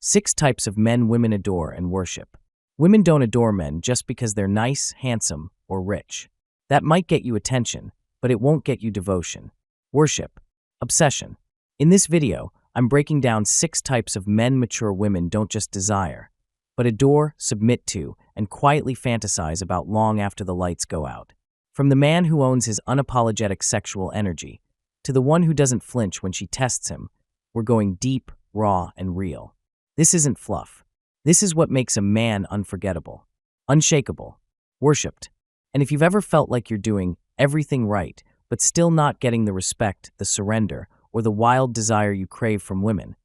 6 types of men women adore and worship. Women don't adore men just because they're nice, handsome, or rich. That might get you attention, but it won't get you devotion. Worship. Obsession. In this video, I'm breaking down 6 types of men mature women don't just desire, but adore, submit to, and quietly fantasize about long after the lights go out. From the man who owns his unapologetic sexual energy, to the one who doesn't flinch when she tests him, we're going deep, raw, and real. This isn't fluff. This is what makes a man unforgettable, unshakable, worshipped. And if you've ever felt like you're doing everything right, but still not getting the respect, the surrender, or the wild desire you crave from women,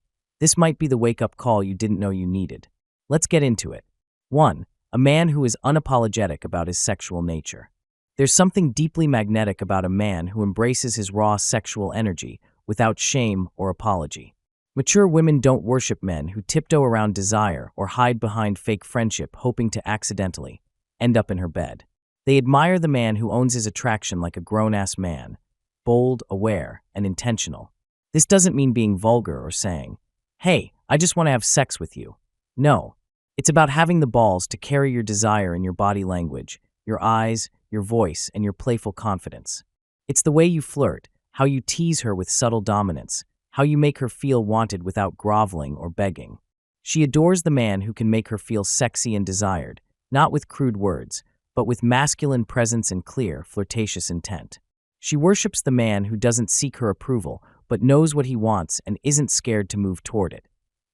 this might be the wake-up call you didn't know you needed. Let's get into it. 1. A man who is unapologetic about his sexual nature. There's something deeply magnetic about a man who embraces his raw sexual energy without shame or apology. Mature women don't worship men who tiptoe around desire or hide behind fake friendship hoping to accidentally end up in her bed. They admire the man who owns his attraction like a grown-ass man, bold, aware, and intentional. This doesn't mean being vulgar or saying, "Hey, I just want to have sex with you." No, it's about having the balls to carry your desire in your body language, your eyes, your voice, and your playful confidence. It's the way you flirt, how you tease her with subtle dominance, how you make her feel wanted without groveling or begging. She adores the man who can make her feel sexy and desired, not with crude words, but with masculine presence and clear, flirtatious intent. She worships the man who doesn't seek her approval, but knows what he wants and isn't scared to move toward it,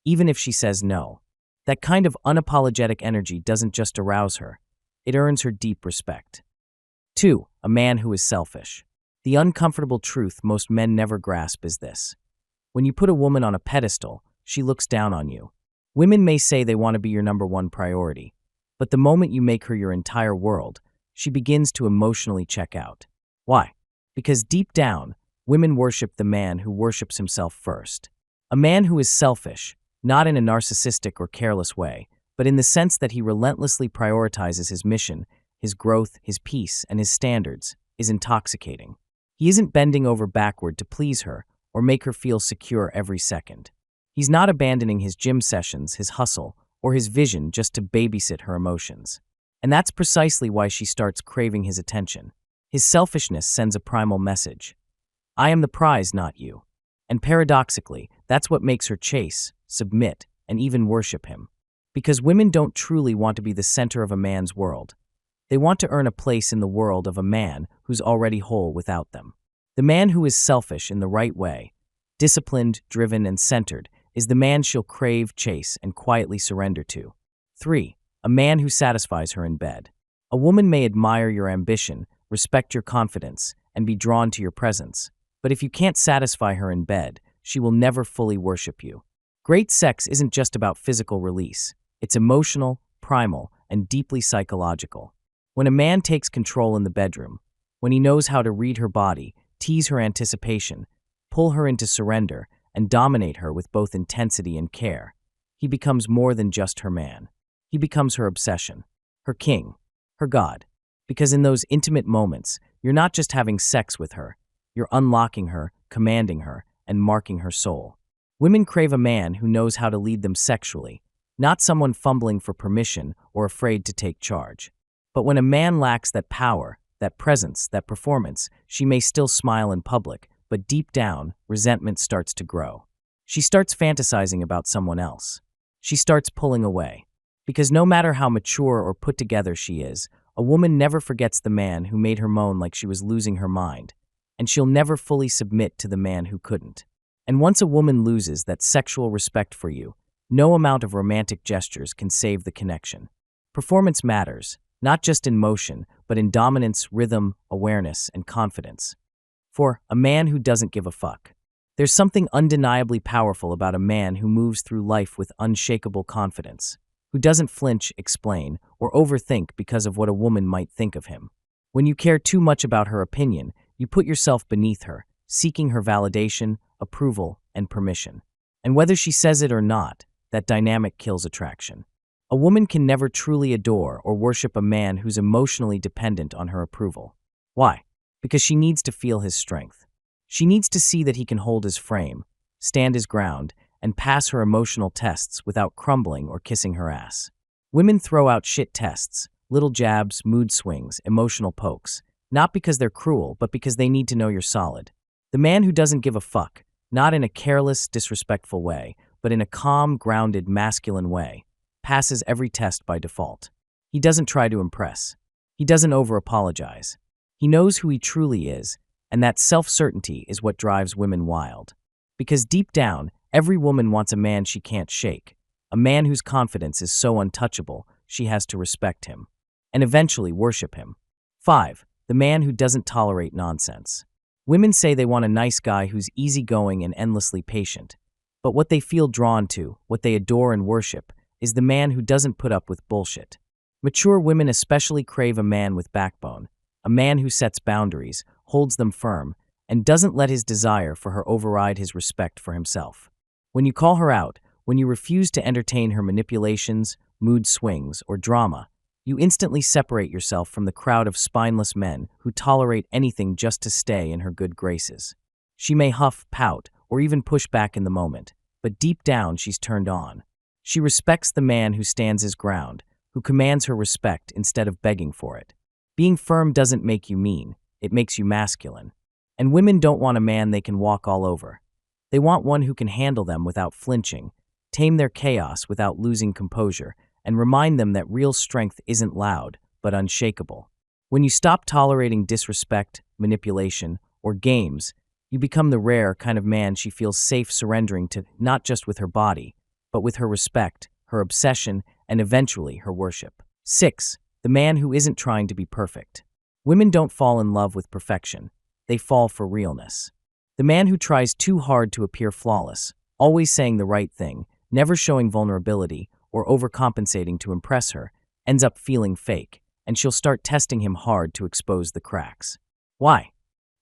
even if she says no. That kind of unapologetic energy doesn't just arouse her, it earns her deep respect. 2. A man who is selfish. The uncomfortable truth most men never grasp is this. When you put a woman on a pedestal, she looks down on you. Women may say they want to be your number one priority, but the moment you make her your entire world, she begins to emotionally check out. Why? Because deep down, women worship the man who worships himself first. A man who is selfish, not in a narcissistic or careless way, but in the sense that he relentlessly prioritizes his mission, his growth, his peace, and his standards, is intoxicating. He isn't bending over backward to please her or make her feel secure every second. He's not abandoning his gym sessions, his hustle, or his vision just to babysit her emotions. And that's precisely why she starts craving his attention. His selfishness sends a primal message. I am the prize, not you. And paradoxically, that's what makes her chase, submit, and even worship him. Because women don't truly want to be the center of a man's world. They want to earn a place in the world of a man who's already whole without them. The man who is selfish in the right way, disciplined, driven, and centered, is the man she'll crave, chase, and quietly surrender to. 3. A man who satisfies her in bed. A woman may admire your ambition, respect your confidence, and be drawn to your presence. But if you can't satisfy her in bed, she will never fully worship you. Great sex isn't just about physical release. It's emotional, primal, and deeply psychological. When a man takes control in the bedroom, when he knows how to read her body, tease her anticipation, pull her into surrender, and dominate her with both intensity and care, he becomes more than just her man. He becomes her obsession, her king, her god. Because in those intimate moments, you're not just having sex with her, you're unlocking her, commanding her, and marking her soul. Women crave a man who knows how to lead them sexually, not someone fumbling for permission or afraid to take charge. But when a man lacks that power, that presence, that performance, she may still smile in public, but deep down, resentment starts to grow. She starts fantasizing about someone else. She starts pulling away. Because no matter how mature or put together she is, a woman never forgets the man who made her moan like she was losing her mind, and she'll never fully submit to the man who couldn't. And once a woman loses that sexual respect for you, no amount of romantic gestures can save the connection. Performance matters, not just in motion, but in dominance, rhythm, awareness, and confidence. 4. A man who doesn't give a fuck. There's something undeniably powerful about a man who moves through life with unshakable confidence, who doesn't flinch, explain, or overthink because of what a woman might think of him. When you care too much about her opinion, you put yourself beneath her, seeking her validation, approval, and permission. And whether she says it or not, that dynamic kills attraction. A woman can never truly adore or worship a man who's emotionally dependent on her approval. Why? Because she needs to feel his strength. She needs to see that he can hold his frame, stand his ground, and pass her emotional tests without crumbling or kissing her ass. Women throw out shit tests, little jabs, mood swings, emotional pokes, not because they're cruel, but because they need to know you're solid. The man who doesn't give a fuck, not in a careless, disrespectful way, but in a calm, grounded, masculine way, passes every test by default. He doesn't try to impress. He doesn't over-apologize. He knows who he truly is, and that self-certainty is what drives women wild. Because deep down, every woman wants a man she can't shake, a man whose confidence is so untouchable she has to respect him, and eventually worship him. 5. The man who doesn't tolerate nonsense. Women say they want a nice guy who's easygoing and endlessly patient, but what they feel drawn to, what they adore and worship, is the man who doesn't put up with bullshit. Mature women especially crave a man with backbone, a man who sets boundaries, holds them firm, and doesn't let his desire for her override his respect for himself. When you call her out, when you refuse to entertain her manipulations, mood swings, or drama, you instantly separate yourself from the crowd of spineless men who tolerate anything just to stay in her good graces. She may huff, pout, or even push back in the moment, but deep down she's turned on. She respects the man who stands his ground, who commands her respect instead of begging for it. Being firm doesn't make you mean, it makes you masculine. And women don't want a man they can walk all over. They want one who can handle them without flinching, tame their chaos without losing composure, and remind them that real strength isn't loud, but unshakable. When you stop tolerating disrespect, manipulation, or games, you become the rare kind of man she feels safe surrendering to, not just with her body, but with her respect, her obsession, and eventually her worship. 6. The man who isn't trying to be perfect. Women don't fall in love with perfection. They fall for realness. The man who tries too hard to appear flawless, always saying the right thing, never showing vulnerability, or overcompensating to impress her, ends up feeling fake, and she'll start testing him hard to expose the cracks. Why?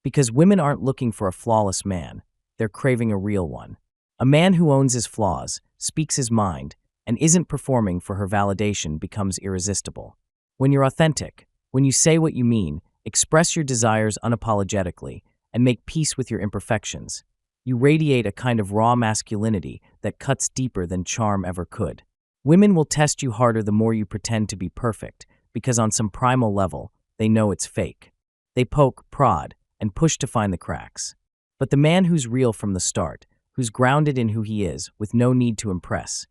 Because women aren't looking for a flawless man, they're craving a real one. A man who owns his flaws, speaks his mind, and isn't performing for her validation becomes irresistible. When you're authentic, when you say what you mean, express your desires unapologetically, and make peace with your imperfections, you radiate a kind of raw masculinity that cuts deeper than charm ever could. Women will test you harder the more you pretend to be perfect, because on some primal level, they know it's fake. They poke, prod, and push to find the cracks. But the man who's real from the start, who's grounded in who he is, with no need to impress,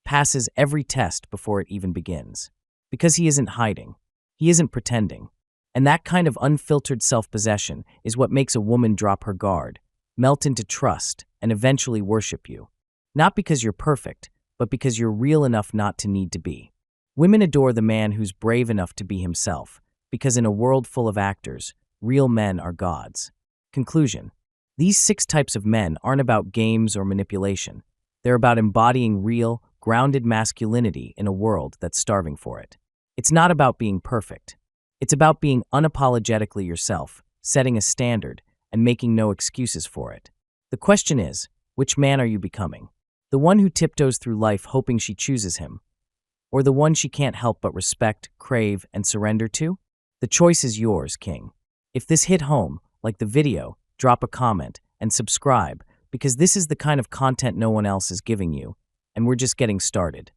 passes every test before it even begins. Because he isn't hiding. He isn't pretending. And that kind of unfiltered self-possession is what makes a woman drop her guard, melt into trust, and eventually worship you. Not because you're perfect, but because you're real enough not to need to be. Women adore the man who's brave enough to be himself, because in a world full of actors, real men are gods. Conclusion. These 6 types of men aren't about games or manipulation. They're about embodying real, grounded masculinity in a world that's starving for it. It's not about being perfect. It's about being unapologetically yourself, setting a standard, and making no excuses for it. The question is, which man are you becoming? The one who tiptoes through life hoping she chooses him? Or the one she can't help but respect, crave, and surrender to? The choice is yours, King. If this hit home, like the video, drop a comment and subscribe, because this is the kind of content no one else is giving you, and we're just getting started.